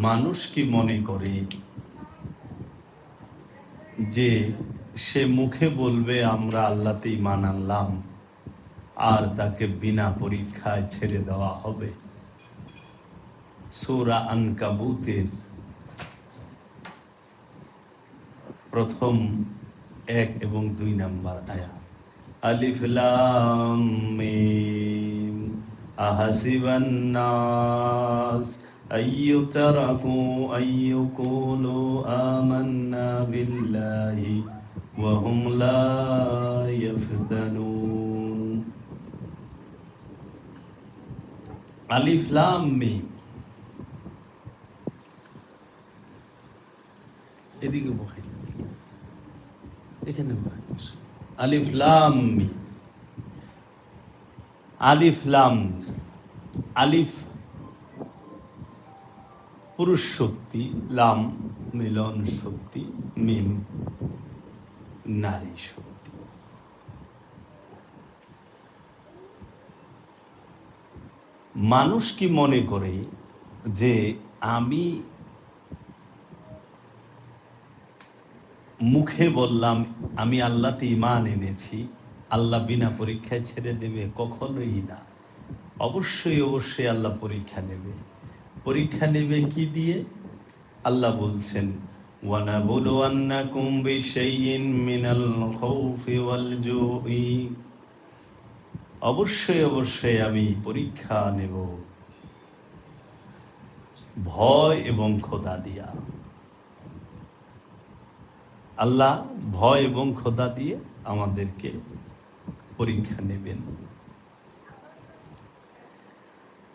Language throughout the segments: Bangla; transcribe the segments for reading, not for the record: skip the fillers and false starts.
মানুষ কি মনে করে যে সে মুখে বলবে আমরা আল্লাহতে ঈমান আনলাম আর তাকে বিনা পরীক্ষায় ছেড়ে দেওয়া হবে? সূরা আনকাবুতের প্রথম 1 এবং 2 নম্বর আয়াত। আলিফ লাম মিম আহাসিবান নাস আইয়ুতরাকু আইয়াকুলু আমান্না বিল্লাহি ওয়া হুম লা ইফতানুন। আলিফ লাম মিম, এদিকে বসে, এখানে বসে। আলিফ লাম মিম, আলিফ লাম, আলিফ পুরুষ শক্তি, লাম মিলন শক্তি, মিম নারী শক্তি। মানুষ কি মনে করে যে আমি মুখে বললাম আমি আল্লাহতে ঈমান এনেছি, আল্লাহ বিনা পরীক্ষায় ছেড়ে দেবে? কখনোই না। অবশ্যই অবশ্যই আল্লাহ পরীক্ষা নেবে। পরীক্ষা নেবে কি দিয়ে? আল্লাহ বলছেন ওয়ানাবলুওয়ান্নাকুম বিশাইইন মিনাল খাউফি ওয়াল জুই, অবশ্যই অবশ্যই আমি পরীক্ষা নেব ভয় এবং ক্ষুধা দিয়া। আল্লাহ ভয় এবং ক্ষুধা দিয়ে আমাদেরকে পরীক্ষা নেবেন।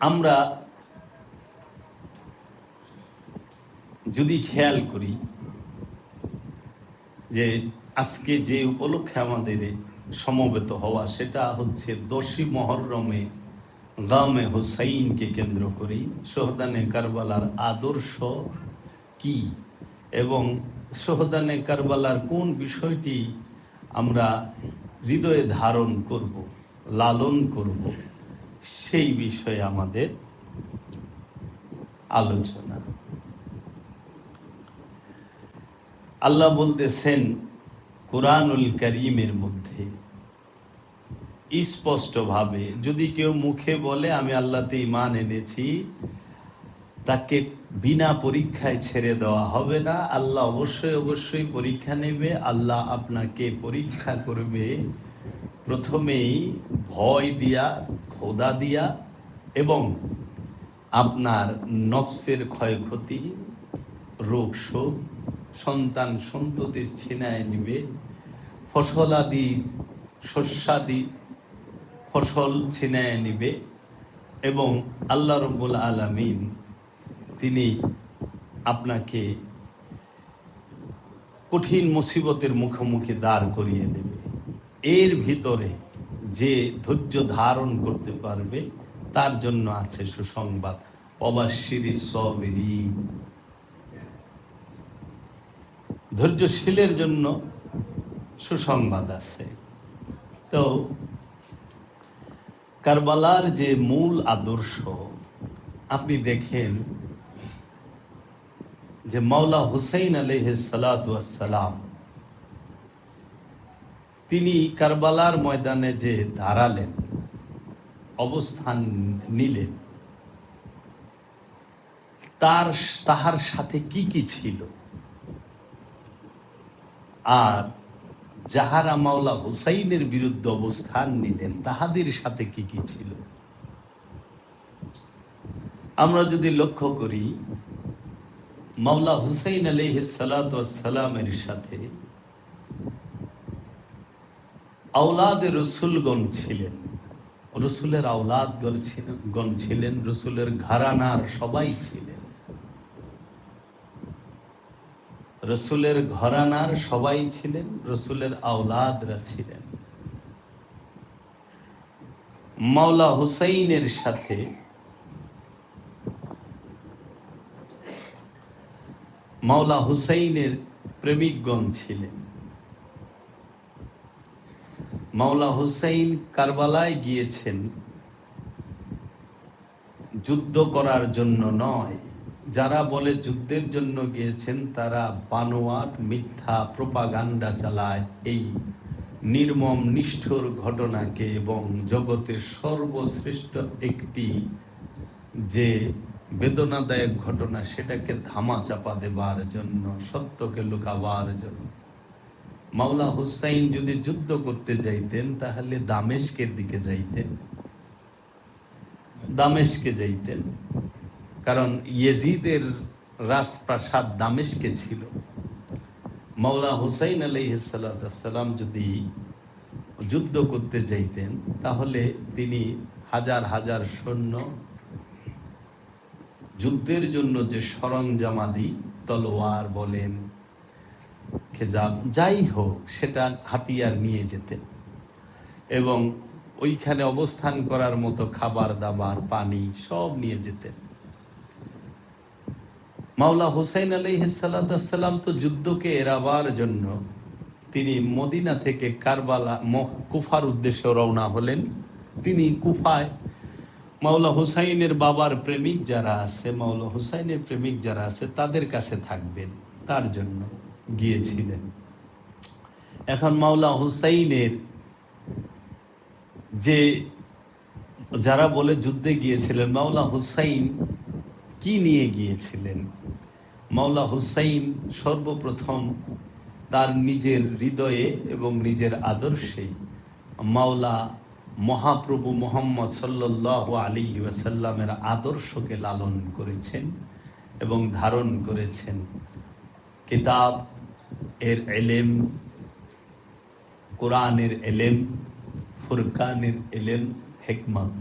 আমরা যদি খেয়াল করি যে আজকে যে উপলক্ষে আমাদের সমবেত হওয়া, সেটা হচ্ছে 10ই মুহররমে গামে হুসাইনকে কেন্দ্র করেই শহদানে কারবালার আদর্শ কি এবং শহদানে কারবালার কোন বিষয়টি আমরা হৃদয়ে ধারণ করব, লালন করব, সেই বিষয়ে আমাদের আলোচনা। আল্লাহ বলতেছেন কুরআনুল কারীমের মধ্যে স্পষ্টভাবে, যদি কেউ মুখে বলে আমি আল্লাহতে ঈমান এনেছি, তাকে বিনা পরীক্ষায় ছেড়ে দেওয়া হবে না। আল্লাহ অবশ্যই অবশ্যই পরীক্ষা নেবে। আল্লাহ আপনাকে পরীক্ষা করবে প্রথমেই ভয় দিয়া, ক্ষুধা দিয়া, এবং আপনার নফসের ক্ষয়ক্ষতি, রোগ শোক, সন্তান সন্ততি ছিনায় নিবে, ফসলাদি শস্যাদি ফসল ছিনায় নিবে, এবং আল্লাহ রাব্বুল আলামিন তিনি আপনাকে কঠিন মুসিবতের মুখোমুখি দাঁড় করিয়ে দেবে। এর ভিতরে যে ধৈর্য ধারণ করতে পারবে তার জন্য আছে সুসংবাদ, ওয়াবাশশিরিস সাবিরিন। ধৈর্যশীলের জন্য সুসংবাদ আছে। তো কারবালার যে মূল আদর্শ, আপনি দেখেন যে মাওলা হুসাইন আলাইহিস সালাতু ওয়াস সালাম তিনি কারবালার ময়দানে যে দাঁড়ালেন, অবস্থান নিলেন, তাহার সাথে কি কি ছিল, আর যাহারা মাওলা হুসাইনের বিরুদ্ধে অবস্থান নিলেন তাহাদের সাথে কি কি ছিল, আমরা যদি লক্ষ্য করি, মাওলা হুসাইন আলাইহিস সালাতু ওয়াস সালামের সাথে আওলাদে রসুলগণ ছিলেন, রসুলের আওলাদগণ ছিলেন, রসুলের ঘরানার সবাই ছিলেন, রসুলের ঘরানার সবাই ছিলেন, রসুলের আওলাদরা ছিলেন। মাওলা হুসাইনের সাথে মাওলা হুসাইনের প্রেমিকগণ ছিলেন। মাওলা হুসাইন কারবালায় গিয়েছেন যুদ্ধ করার জন্য নয়, যারা বলে যুদ্ধের জন্য গিয়েছেন তারা বানোয়াট মিথ্যা প্রোপাগান্ডা চালায় এই নির্মম নিষ্ঠুর ঘটনাকে এবং জগতের সর্বশ্রেষ্ঠ একটি যে বেদনাদায়ক ঘটনা সেটাকে ধামা চাপা দেবার জন্য, সত্যকে লুকাবার জন্য। মাওলা হুসাইন যদি যুদ্ধ করতে যাইতেন তাহলে দামেস্কের দিকে যাইতেন, দামেস্কে যাইতেন, কারণ ইয়েজিদের রাজপ্রাসাদ দামেস্কে ছিল। মাওলা হুসাইন আলাইহিস সালাম যদি যুদ্ধ করতে যাইতেন তাহলে তিনি হাজার হাজার সৈন্য, যুদ্ধের জন্য যে সরঞ্জামাদি, তলোয়ার বলেন, খেজাব, যাই হোক, সেটা হাতিয়ার নিয়ে যেতেন এবং ওইখানে অবস্থান করার মতো খাবার দাবার, পানি সব নিয়ে যেতেন। মাওলা হুসাইন আলাইহিস সালাম তো যুদ্ধকে এড়াবার জন্য তিনি মদিনা থেকে কারবালা কুফার উদ্দেশ্যে রওনা হলেন। তিনি কুফায় মাওলা হুসাইনের বাবার প্রেমিক যারা আছে, মাওলা হুসাইনের প্রেমিক যারা আছে তাদের কাছে থাকবেন, তার জন্য গিয়েছিলেন। এখন মাওলা হুসাইনের যে যারা বলে যুদ্ধে গিয়েছিলেন, মাওলা হুসাইন কি নিয়ে গিয়েছিলেন? মাওলা হুসাইন সর্বপ্রথম তার নিজের হৃদয়ে এবং নিজের আদর্শে মাওলা মহাপ্রভু মুহাম্মদ সাল্লাল্লাহু আলাইহি ওয়াসাল্লামের আদর্শকে লালন করেছেন এবং ধারণ করেছেন। কিতাব এর এলেম, কোরআনের এলেম, ফুরকানের এলেম, হিকমত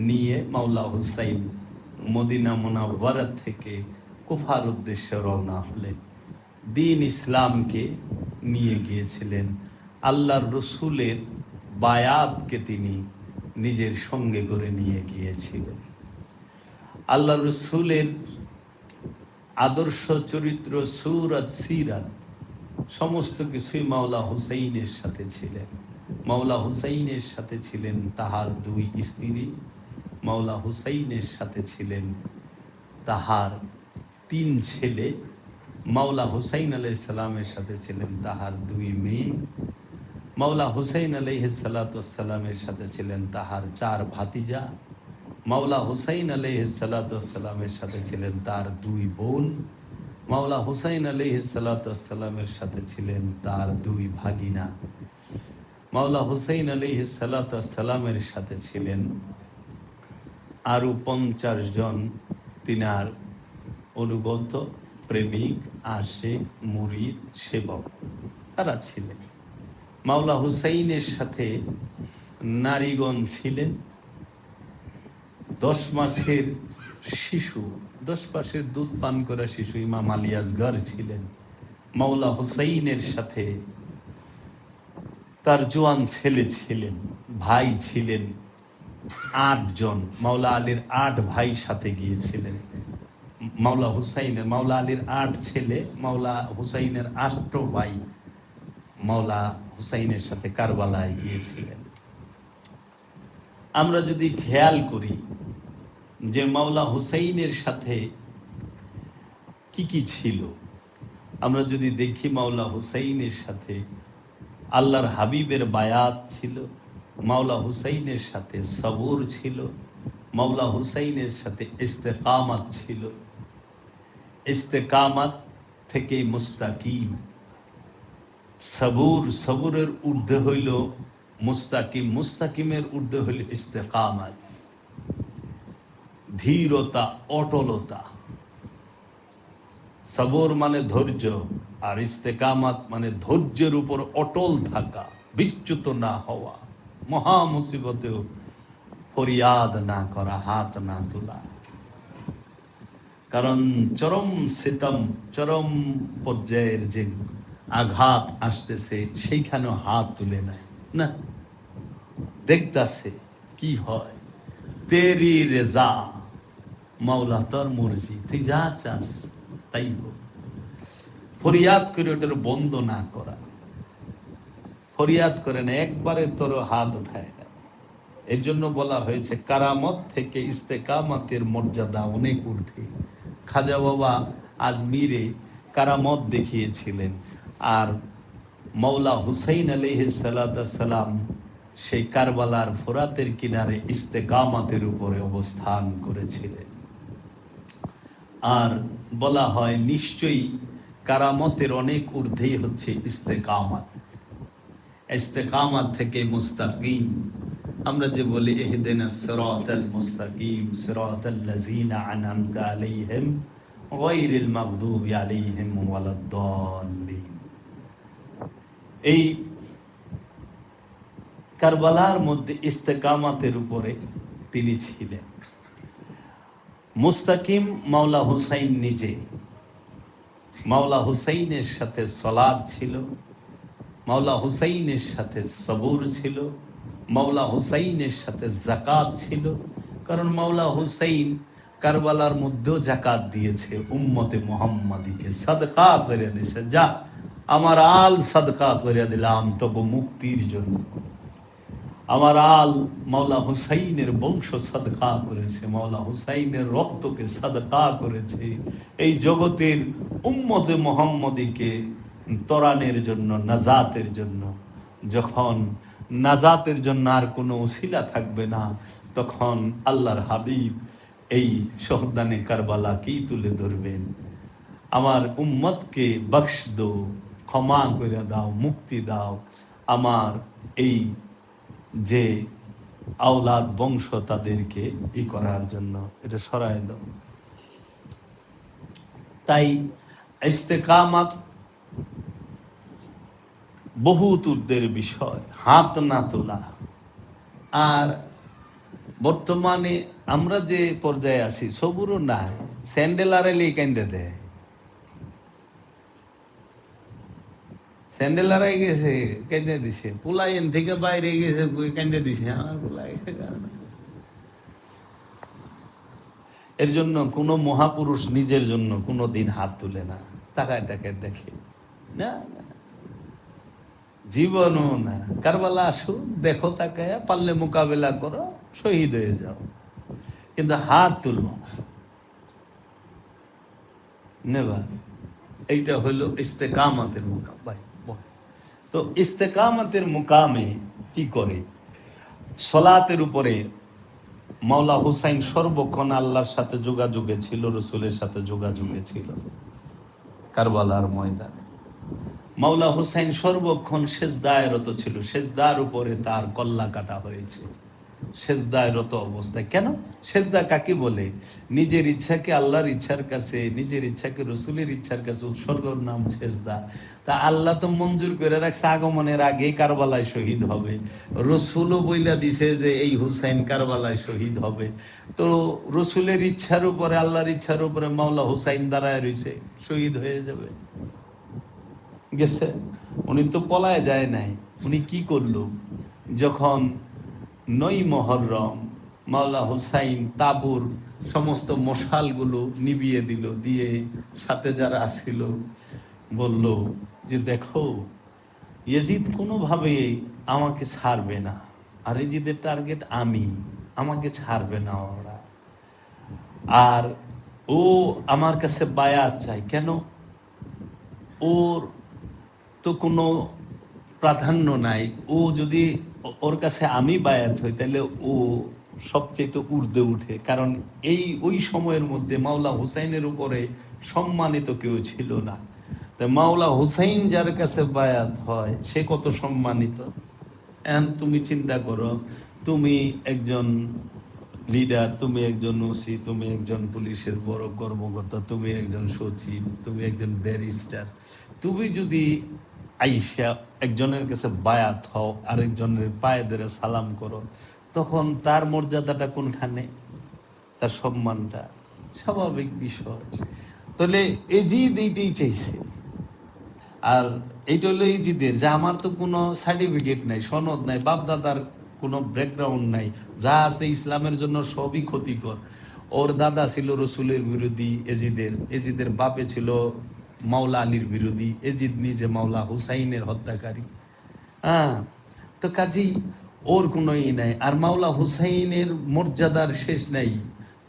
নিয়ে মাওলা হুসাইন মদিনা মুনাওয়ারা থেকে কুফার উদ্দেশ্যে রওনা হলেন। দ্বীন ইসলামকে নিয়ে গিয়েছিলেন। আল্লাহর রসুলের বায়াতকে তিনি নিজের সঙ্গে করে নিয়ে গিয়েছিলেন। আল্লাহ রসুলের আদর্শ চরিত্র, সুরত, সিরাত সমস্ত কিছুই মাওলা হুসাইনের সাথে ছিলেন। মাওলা হুসাইনের সাথে ছিলেন তাহার দুই স্ত্রী, মাওলা হুসাইনের সাথে ছিলেন তাহার তিন ছেলে, মাওলা হুসাইন আলাইহিস সালামের সাথে ছিলেন তাহার দুই মেয়ে, মাওলা হুসাইন আলাইহিস সালামের সাথে ছিলেন তাহার চার ভাতিজা, মাওলা হুসাইন আলাইহিস সালামের সাথে ছিলেন তার দুই বোন, মাওলা হুসাইন আলাইহিস সালামের সাথে ছিলেন তার দুই ভাগিনা, মাওলা হুসাইন আলাইহিস সালামের সাথে ছিলেন আরো 50 জন তিনার অনুগত, প্রেমিক, আশিক, মুরিদ, সেবক তারা ছিলেন। মাওলা হুসাইনের সাথে নারীগণ ছিলেন। 10 মাসের শিশু, 10 মাসের দুধ পান করা শিশু ইমাম আলী আসগর ছিলেন। মাওলা হুসাইনের সাথে তার জোয়ান ছেলে ছিলেন, ভাই ছিলেন 8 জন। মাওলা আলীর 8 ভাই সাথে গিয়েছিলেন। মাওলা হুসাইনের, মাওলা আলীর 8 ছেলে, মাওলা হুসাইনের 8 ভাই মাওলা হুসাইনের সাথে কারবালায় গিয়েছিলেন। আমরা যদি খেয়াল করি যে মাওলা হুসাইনের সাথে কি কি ছিল, আমরা যদি দেখি মাওলা হুসাইনের সাথে আল্লাহর হাবিবের বায়াত ছিল, মাওলা হুসাইনের সাথে সবর ছিল, মাওলা হুসাইনের সাথে ইস্তেকামাত ছিল। ইস্তেকামাত থেকে মুস্তাকিম, সবুর, সবুরের ঊর্ধ্বে হইল মুস্তাকিম, মুস্তাকিমের ঊর্ধ্বে হইল ইস্তেকামাত। ধীরতা, অটলতা। সবর মানে ধৈর্য, আর ইস্তেকামাত মানে ধৈর্যের উপর অটল থাকা, বিচ্যুত না হওয়া, মহা মুসিবতেও ফরিয়াদ না করা, হাত না তোলা। কারণ চরম সিতম, চরম পর্যায়ের যে আঘাত আসতেছে সেইখানেও হাত তুলে নাই, না, দেখতাছে কি হয়। তেরি রেজা, মাওলা তোর মর্জি, তুই যা চাস তাই হোক। ফরিয়াদ করে ওটার বন্ধ না করা, ফরিয়াদ করে না, একবারে তোর হাত উঠায় না। এর জন্য বলা হয়েছে কারামত থেকে ইস্তেকামাতের মর্যাদা অনেক ঊর্ধ্বে। খাজা বাবা আজমিরে কারামত দেখিয়েছিলেন, আর মৌলা হুসাইন আলাইহিস সালাম সেই কারবালার ফোরাতের কিনারে ইস্তেকামাতের উপরে অবস্থান করেছিলেন। আর বলা হয় নিশ্চয়ই কারামতের অনেক ঊর্ধ্বেই হচ্ছে ইস্তেকামাত। ইস্তেকামাত থেকে মুস্তাকিম, আমরা যে বলি ইহদিনাস সিরাতাল মুস্তাকিম সিরাতাল লাযিনা আনআমতা আলাইহিম গায়রিল মাগদুবি আলাইহিম ওয়ালাদ-দাল্লিন। এই কারবালার মধ্যে ইস্তেকামাতের উপরে তিনি ছিলেন। মুস্তাকিম মাওলা হুসাইন নিজে, মাওলা হুসাইনের সাথে সলাত ছিল, মাওলা হুসাইনের সাথে সবুর ছিল, মাওলা হুসাইনের সাথে জাকাত ছিল। কারণ মাওলা হুসাইন কারবালার মধ্যেও জাকাত দিয়েছে, উম্মতে মুহাম্মাদিকে সাদকা করে দিয়েছে, যা আমার আল সাদকা করে দিলাম তবু মুক্তির জন্য। আমার আল মাওলা হুসাইনের বংশ সাদকা করেছে, মাওলা হুসাইনের রক্তকে সাদকা করেছে এই জগতের উম্মতে মুহাম্মাদিকে তরানের জন্য, নাজাতের জন্য। যখন নাজাতের জন্য আর কোনো উসিলা থাকবে না, তখন আল্লাহর হাবিব এই শহদানে কারবালাকেই তুলে ধরবেন। আমার উম্মতকে বখশ দো, ক্ষমা করে দাও, মুক্তি দাও, আমার এই যে আওলাদ বংশ তাদেরকে ই করার জন্য এটা সরায় দাও। তাই ইস্তেকামাত বহুত ঊর্ধ্বের বিষয়, হাত না তোলা। আর বর্তমানে আমরা যে পর্যায়ে আছি সবুরও নাই, স্যান্ডেল আড়াইলে কেন্দ্রে দেয়, স্যান্ডেল আড়াই গেছে কেন্দ্রে দিছে, পোলাইন থেকে বাইরে গেছে কেন্দ্রে দিছে, আমার পোলাই। এর জন্য কোনো মহাপুরুষ নিজের জন্য কোনো দিন হাত তুলে না, তাকায় তাকায় দেখে না, জীবনও না। কারবালা আসো, দেখো, তাকায়, পারলে মোকাবেলা করো, শহীদ হয়ে যাও, কিন্তু হাত তুলবো নেবা। এইটা হইল ইস্তেকামাতের মুকাম। ভাই তো ইস্তেকামাতের মুকামে কি করে? সলাতের উপরে মাওলা হুসাইন সর্বক্ষণ আল্লাহর সাথে যোগাযোগে ছিল, রসুলের সাথে যোগাযোগে ছিল। কারবালার ময়দানে মাওলা হুসাইন সর্বক্ষণ সেজদায় রত ছিল, সেজদার উপরে তার কল্লা কাটা হয়েছে, সেজদায় রত অবস্থায়। কেন? সেজদা কাকে বলে? নিজের ইচ্ছাকে আল্লাহর ইচ্ছার কাছে, নিজের ইচ্ছাকে রসুলের ইচ্ছার কাছে উৎসর্গর নাম সেজদা। তা আল্লাহ তো মঞ্জুর করে রাখছে আগমনের আগেই কারবালায় শহীদ হবে, রসুলও বইলা দিছে যে এই হুসাইন কারবালায় শহীদ হবে। তো রসুলের ইচ্ছার উপরে, আল্লাহর ইচ্ছার উপরে মাওলা হুসাইন দাঁড়ায় রয়েছে, শহীদ হয়ে যাবে। গেছে, উনি তো পলায় যায় নাই। উনি কি করলো? যখন 9 মুহররম মাওলা হুসাইন তাবুর সমস্ত মশালগুলো নিভিয়ে দিল, দিয়ে সাথে যারা আসছিল বলল যে দেখো, ইয়াজিদ কোনোভাবে আমাকে ছাড়বে না, আর ইয়াজিদের টার্গেট আমি, আমাকে ছাড়বে না ওরা। আর ও আমার কাছে বায়াত চাই। কেন? ওর তো কোনো প্রাধান্য নাই, ও যদি ওর কাছে আমি বায়াত হই তাহলে ও সবচেয়ে তো ঊর্ধ্বে উঠে। কারণ ওই সময়ের মধ্যে মাওলা হুসাইনের উপরে সম্মানিত কেউ ছিল না। তাই মাওলা হুসাইন যার কাছে বায়াত হয় সে কত সম্মানিত। এখন তুমি চিন্তা করো, তুমি একজন লিডার, তুমি একজন ওসি, তুমি একজন পুলিশের বড় কর্মকর্তা, তুমি একজন সচিব, তুমি একজন ব্যারিস্টার, তুমি যদি আইসা একজনের কাছে বায়াত হও, আরেকজনের পায়ে ধরে সালাম করো, তখন তার মর্যাদাটা কোনখানে, তার সম্মানটা? স্বাভাবিক বিষয়। তাহলে এজিদ এইটাই চাইছে। আর এইটা হলো ইজিদের, যে আমার তো কোনো সার্টিফিকেট নাই, সনদ নাই, বাপদাদার কোনো ব্যাকগ্রাউন্ড নাই, যা আছে ইসলামের জন্য সবই ক্ষতিকর। ওর দাদা ছিল রসুলের বিরোধী, এজিদের বাপে ছিল মাওলা আলীর বিরোধী, এজিদ নিজে মাওলা হুসাইনের হত্যাকারী। হ্যাঁ, তো কাজী ওর কোনো ই নাই। আর মাওলা হুসাইনের মর্যাদার শেষ নাই,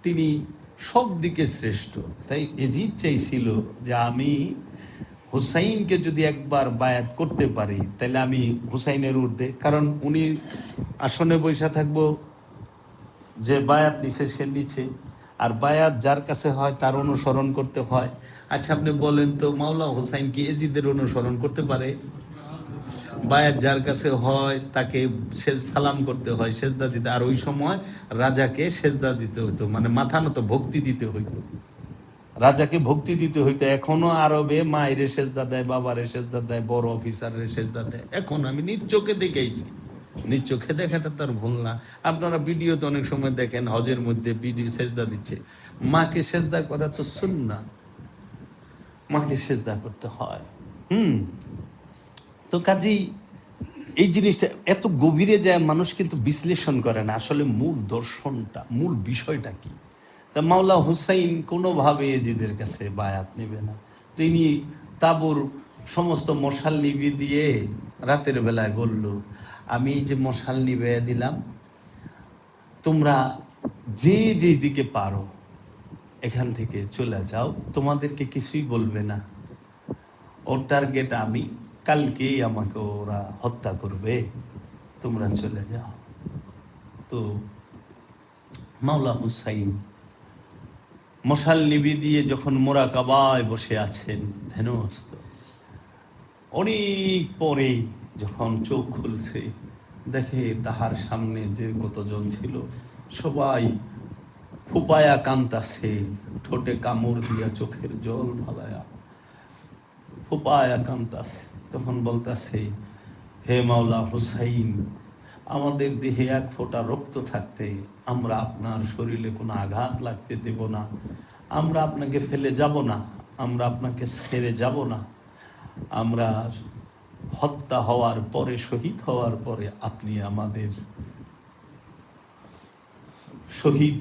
তিনি সব দিকে শ্রেষ্ঠ। তাই এজিদ চাইছিল যে আমি হুসাইনকে যদি একবার বায়াত করতে পারি তাহলে আমি হুসাইনের ঊর্ধ্বে, কারণ উনি আসনে বৈশা থাকবো, যে বায়াত নিছে সে নিচে, আর বায়াত যার কাছে হয় তার অনুসরণ করতে হয়। আচ্ছা আপনি বলেন তো, মাওলা হুসাইন কি এজিদের অনুসরণ করতে পারে? বায়াত যার কাছে হয় তাকে সালাম করতে হয়, সেজদা দিতে, আর ওই সময় রাজাকে সেজদা দিতে হইতো, মানে মাথা নত ভক্তি দিতে হইতো, রাজাকে ভক্তি দিতে হইতো। এখনো আরবে মায়ের সেজদা দেয়, বাবারে সেজদা দেয়, বড় অফিসারের সেজদা দেয়। এখন আমি নিজ চোখে দেখেছি, নিজ চোখে দেখাটা তার ভুল না। আপনারা ভিডিওতে অনেক সময় দেখেন হজের মধ্যে ভিডিও সেজদা দিচ্ছে। মাকে সেজদা করা তো সুন্নাত, মাকে সেজদা করতে হয়। তো কাজেই এই জিনিসটা এত গভীরে যায় মানুষ কিন্তু বিশ্লেষণ করে না আসলে মূল দর্শনটা, মূল বিষয়টা কি। তা মাওলা হুসাইন কোনোভাবে এজিদের কাছে বায়াত নেবে না। তিনি তাবুর সমস্ত মশাল নিভিয়ে দিয়ে রাতের বেলায় বলল, আমি যে মশাল নিভিয়ে দিলাম, তোমরা যে যে দিকে পারো এখান থেকে চলে যাও, তোমাদেরকে কিছুই বলবে না। ওর টার্গেট আমি, কালকেই আমাকে ওরা হত্যা করবে, তোমরা চলে যাও। তো মাওলা হুসাইন মশাল নিবি দিয়ে যখন মোরাকাবায় বসে আছেন ধ্যানস্থ, অনেক পরে যখন চোখ খুলছে দেখে তাহার সামনে যে কতজন ছিল সবাই ফুপায়া কান্তাছে, ঠোঁটে কামড় দিয়া চোখের জল ফালায়া ফুপায়া কান্তাছে। তখন বলতাছে, হে মাওলা হুসাইন, আমাদের দেহে এক ফোঁটা রক্ত থাকতে আমরা আপনার শরীরে কোনো আঘাত লাগতে দেব না, আমরা আপনাকে ফেলে যাব না, আমরা আপনাকে ছেড়ে যাব না। আমরা হত্যা হওয়ার পরে, শহীদ হওয়ার পরে আপনি আমাদের শহীদ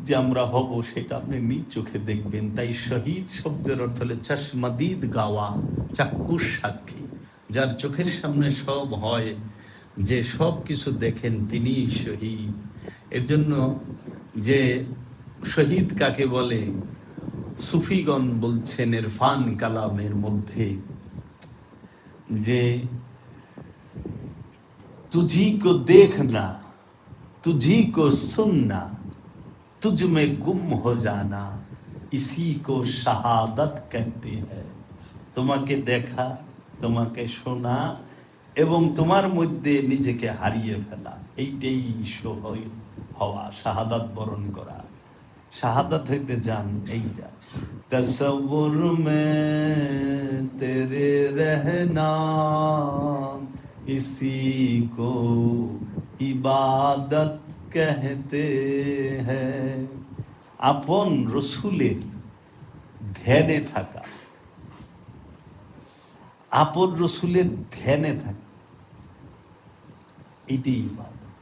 যে আমরা হব সেটা আপনি নিজ চোখে দেখবেন। তাই শহীদ শব্দের অর্থ হলে চশমাদিদ গাওয়া, চাক্ষুষ সাক্ষী, যার চোখের সামনে সব হয়, যে সব কিছু দেখেন তিনি শহীদ। এর জন্য যে শহীদ কাকে বলে, সুফিগণ বলছেন ইরফান কালামের মধ্যে যে तुझी को देखना, तुझी को सुनना, तुझ में गुम हो जाना, इसी को शहादत कहते हैं। তোমাকে দেখা, তোমাকে শোনা এবং তোমার মধ্যে নিজেকে হারিয়ে ফেলা, এইটাই হওয়া, শাহাদাত বরণ করা। শাহাদাত হইতে যান এইটা, তসব্বুর মে তেরে রহনা, इसी को इबादत कहते हैं। আপন রসুলের ধ্যানে থাকা, আপন রসুলের ধ্যানে থাকা, এটাই ইবাদত।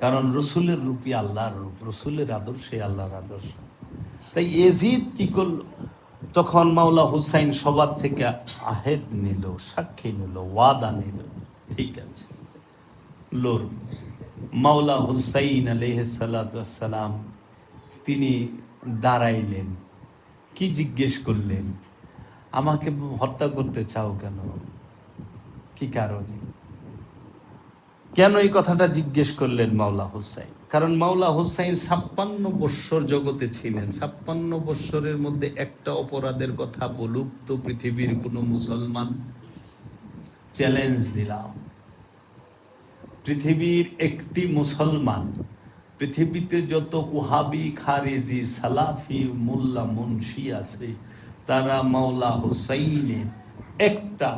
কারণ রসুলের রূপই আল্লাহর রূপ, রসুলের আদর্শে আল্লাহর আদর্শ। তাই এজিদ কি করলো, তখন মাওলা হুসাইন সবার থেকে আহেদ নিল, সাক্ষী নিল, ওয়াদা নিল, ঠিক আছে লোর। মাওলা হুসাইন আলাইহিস সালাতু ওয়াস সালাম তিনি দাঁড়াইলেন, কি জিজ্ঞেস করলেন, আমাকে হত্যা করতে চাও কেন, কি কারণে, কেন এই কথাটা জিজ্ঞেস করলেন মাওলা হুসাইন? কারণ মাওলা হুসাইন 56 বৎসর জগতে ছিলেন। 56 বৎসরের মধ্যে একটা অপরাধের কথা বলুক তো পৃথিবীর কোন মুসলমান, চ্যালেঞ্জ দিলাম, পৃথিবীর একটি মুসলমান, পৃথিবীতে যত ওহাবি, খারেজি, সালাফি, মোল্লা, মুন্সি আছে, তারা মাওলা হুসাইনের একটা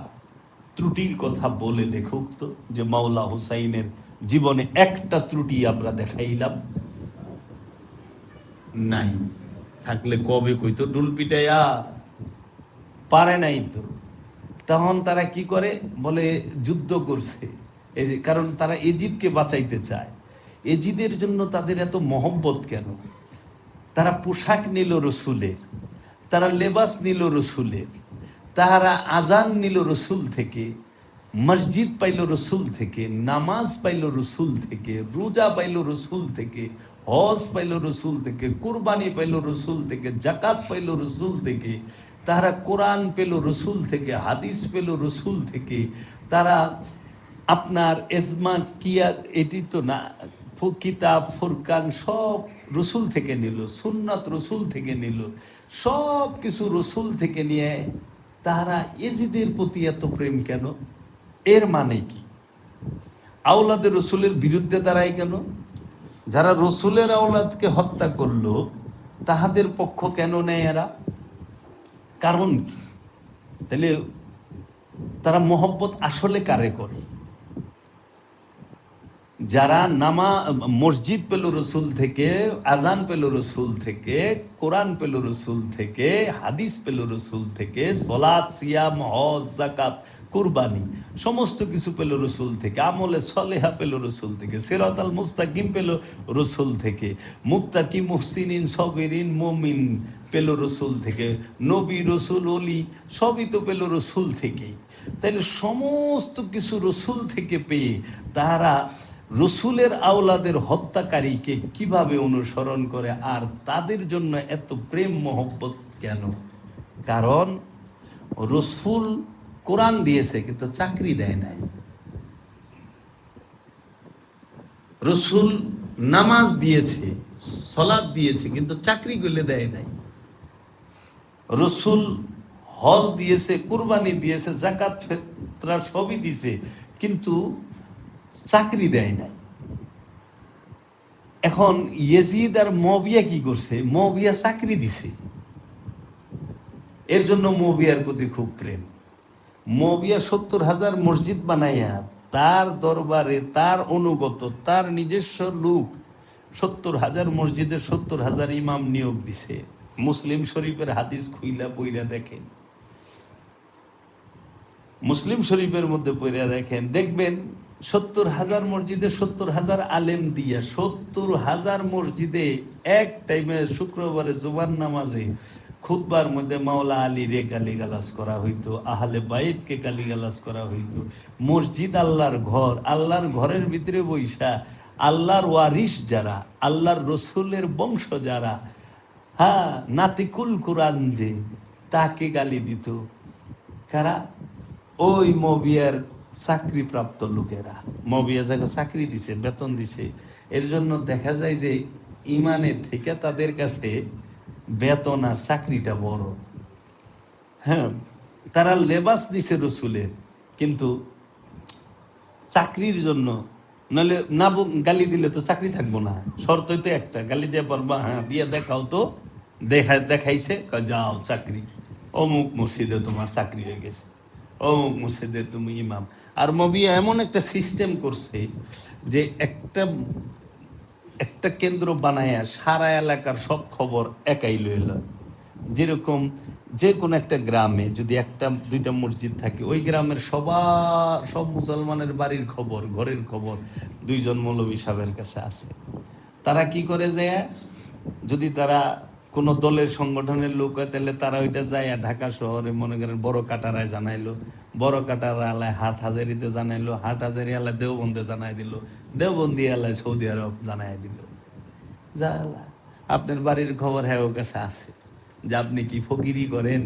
ত্রুটির কথা বলে দেখুক তো, যে মাওলা হুসাইনের জীবনে একটা ত্রুটি আমরা দেখাইলাম নাই। থাকলে কবে কইতো, ডুল পিটাইয়া, পারে নাই তো। তখন তারা কি করে, বলে যুদ্ধ করছে, কারণ তারা এজিদকে বাঁচাইতে চায়। এজিদের জন্য তাদের এত মহব্বত কেন? তারা পোশাক নিল রসুলের, তারা লেবাস নিল রসুলের, তাহারা আজান নিল রসুল থেকে, মসজিদ পাইল রসুল থেকে, নামাজ পাইল রসুল থেকে, রোজা পাইল রসুল থেকে, হজ পাইল রসুল থেকে, কুরবানি পাইল রসুল থেকে, জাকাত পাইল রসুল থেকে, তারা কোরআন পেল রসুল থেকে, হাদিস পেল রসুল থেকে, তারা আপনার এজমা কিয়া এটি তো না, কিতাব ফুরকান সব রসুল থেকে নিল, সুন্নাত রসুল থেকে নিল, সব কিছু রসুল থেকে নিয়ে তারা এজিদের প্রতি এত প্রেম কেন? এর মানে কি? আওলাদের রসুলের বিরুদ্ধে দাঁড়ায় কেন? যারা রসুলের আওলাদকে হত্যা করলো তাহাদের পক্ষ কেন নেয় এরা? কারণ কি? তাহলে তারা মোহব্বত আসলে কারে করে? যারা মসজিদ পেল রসুল থেকে, আজান পেল রসুল থেকে, কোরআন পেল রসুল থেকে, হাদিস পেল রসুল থেকে, সলাত, সিয়াম, হজ, যাকাত, কুরবানি সমস্ত কিছু পেল রসুল থেকে, আমলে সলেহা পেল রসুল থেকে, সিরাতাল মুস্তাকিম পেল রসুল থেকে, মুত্তাকি, মুহসিনিন, সাবিরিন, মুমিন পেল রসুল থেকে, নবী, রসুল, অলি সবই তো পেল রসুল থেকেই। তাইলে সমস্ত কিছু রসুল থেকে পেয়ে তারা রসুলের আওলাদের হত্যাকারীকে কিভাবে অনুসরণ করে, আর তাদের জন্য এত প্রেম মহব্বত কেন? কারণ রসুল কোরআন দিয়েছে কিন্তু চাকরি দেয় নাই, রসুল নামাজ দিয়েছে, সলাৎ দিয়েছে কিন্তু চাকরি করলে দেয় নাই, রসুল হজ দিয়েছে, কুরবানি দিয়েছে, জাকাত ফিতরা সবই দিয়েছে কিন্তু চাকরি দেয় নাই। এখন ইয়েজিদ আর মুয়াবিয়া কি করছে? মুয়াবিয়া চাকরি দিছে, এর জন্য মুয়াবিয়ার প্রতি খুব প্রেম। মুয়াবিয়া 70,000 মসজিদ বানাইয়া তার দরবারে তার অনুগত তার নিজস্ব লোক 70,000 মসজিদে 70,000 ইমাম নিয়োগ দিছে। মুসলিম শরীফের হাদিস খুইলা বইরা দেখেন, মুসলিম শরীফের মধ্যে পড়িয়া দেখেন, দেখবেন 70,000 মসজিদে 70,000 আলেম দিয়া 70,000 মসজিদে এক টাইমে শুক্রবারে জুমার নামাজে খুতবার মধ্যে মাওলা আলী রে গালিগালাজ করা হইতো, আহলে বাইতকে গালিগালাজ করা হইতো। মসজিদ আল্লাহর ঘর, আল্লাহর ঘরের ভিতরে বৈশা আল্লাহর ওয়ারিস যারা, আল্লাহর রসুলের বংশ যারা, হ্যাঁ নাতিকুল কোরআন যে, তাকে গালি দিত কারা? ওই মুয়াবিয়ার চাকরি প্রাপ্ত লোকেরা। মুয়াবিয়া যাকে চাকরি দিছে, বেতন দিছে, এর জন্য দেখা যায় যে ইমানের থেকে তাদের কাছে বেতন আর চাকরিটা বড়। হ্যাঁ, তারা লেবাস দিছে রসুলের কিন্তু চাকরির জন্য, নাহলে না গালি দিলে তো চাকরি থাকবো না। শর্ত তো একটা, গালি দিয়ে পারবা, হ্যাঁ দিয়ে দেখাও তো, দেখাইছে, যাও চাকরি, অমুক মসজিদে তোমার চাকরি হয়ে গেছে, অমুক মসজিদে তুমি ইমাম। আর মুয়াবিয়া এমন একটা সিস্টেম করছে যে একটা কেন্দ্র বানায়া সারা এলাকার সব খবর একাই লইল। যেরকম যে কোনো একটা গ্রামে যদি একটা দুইটা মসজিদ থাকে, ওই গ্রামের সব মুসলমানের বাড়ির খবর, ঘরের খবর 2জন মৌলভী সাহেবের কাছে আছে। তারা কি করে যায়, যদি তারা কোনো দলের সংগঠনের লোক হয় তাহলে তারা ওইটা যায় ঢাকা শহরে মনে করেন বড় কাটারায় জানাইলো, বড় কাটারা এলায় হাট হাজারিতে জানাইলো, হাট হাজারি এলায় দেওবন্দে জানাই দিল, দেওবন্দি এলায় সৌদি আরব জানাই দিল। যা আপনার বাড়ির খবর হ্যাঁ ওর কাছে আছে, যে আপনি কি ফকিরি করেন,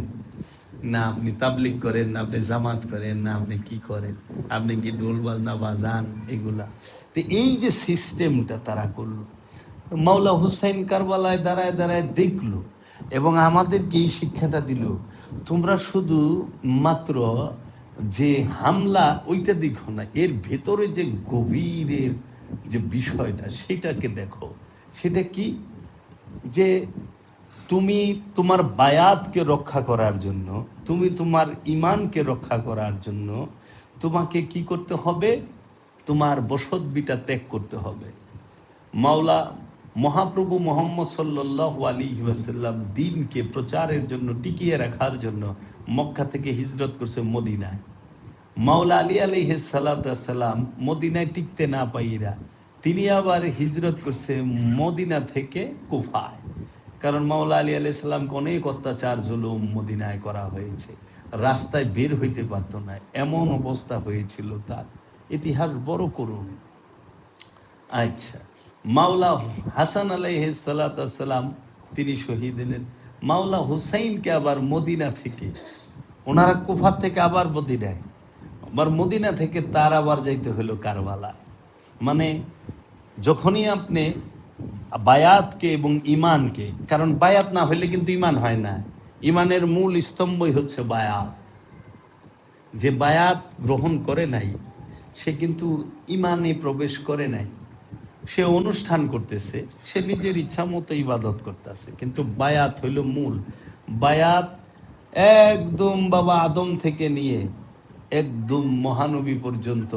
না আপনি তাবলিগ করেন, না আপনি জামাত করেন, না আপনি কি করেন, আপনি কি ঢোল বাজনা বাজান, এগুলা। তো এই যে সিস্টেমটা তারা করলো, মাওলা হুসাইন কারবালায় দাঁড়ায় দাঁড়ায় দেখলো এবং আমাদেরকে এই শিক্ষাটা দিল, তোমরা শুধু মাত্র যে হামলা ওইটা দেখো না, এর ভেতরে যে গভীরের যে বিষয়টা সেটাকে দেখো। সেটা কি? যে তুমি তোমার বায়াতকে রক্ষা করার জন্য, তুমি তোমার ঈমানকে রক্ষা করার জন্য তোমাকে কি করতে হবে? তোমার বসত বিটা ত্যাগ করতে হবে। মাওলা মহাপ্রভু মোহাম্মদ সাল্লাল্লাহু আলাইহি ওয়াসাল্লাম দ্বীনকে প্রচারের জন্য টিকিয়ে রাখার জন্য মক্কা থেকে হিজরত করছে মদিনায়। মাওলা আলী আলাইহিস সালাম মদিনায় টিকতে না পাইরা তিনি আবার হিজরত করছে মদিনা থেকে কুফায়। কারণ মাওলা আলী আলাইহিস সালামকে অনেক অত্যাচার জুলুম মদিনায় করা হয়েছে, রাস্তায় বের হইতে পারত না, এমন অবস্থা হয়েছিল তার। ইতিহাস বড় করুন। আচ্ছা, মাওলা হাসান আলাইহিস সালাতু ওয়াস সালাম তিনি শহীদ হলেন। মাওলা হুসাইনকে আবার মদিনা থেকে, ওনারা কুফা থেকে আবার মদিনায়, আবার মদিনা থেকে তার আবার যাইতে হলো কারবালা। মানে যখনই আপনি বায়াতকে এবং ইমানকে, কারণ বায়াত না হইলে কিন্তু ইমান হয় না, ইমানের মূল স্তম্ভই হচ্ছে বায়াত। যে বায়াত গ্রহণ করে নাই সে কিন্তু ইমানে প্রবেশ করে নাই, সে অনুষ্ঠান করতেছে, সে নিজের ইচ্ছা মতো ইবাদত করতেছে, কিন্তু বায়াত হইল মূল। বায়াত একদম বাবা আদম থেকে নিয়ে একদম মহানবী পর্যন্ত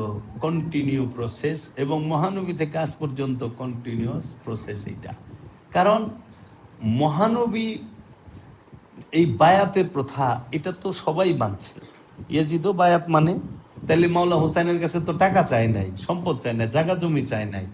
কন্টিনিউ প্রসেস, এবং মহানবী থেকে আজ পর্যন্ত কন্টিনিউয়াস প্রসেস এটা। কারণ মহানবী এই বায়াতের প্রথা এটা তো সবাই মানছে। ইয়াজিদও বায়াত মানে, তাহলে মাওলা হোসেনের কাছে তো টাকা চায় নাই, সম্পদ চায় নাই, জায়গা জমি চায় নাই,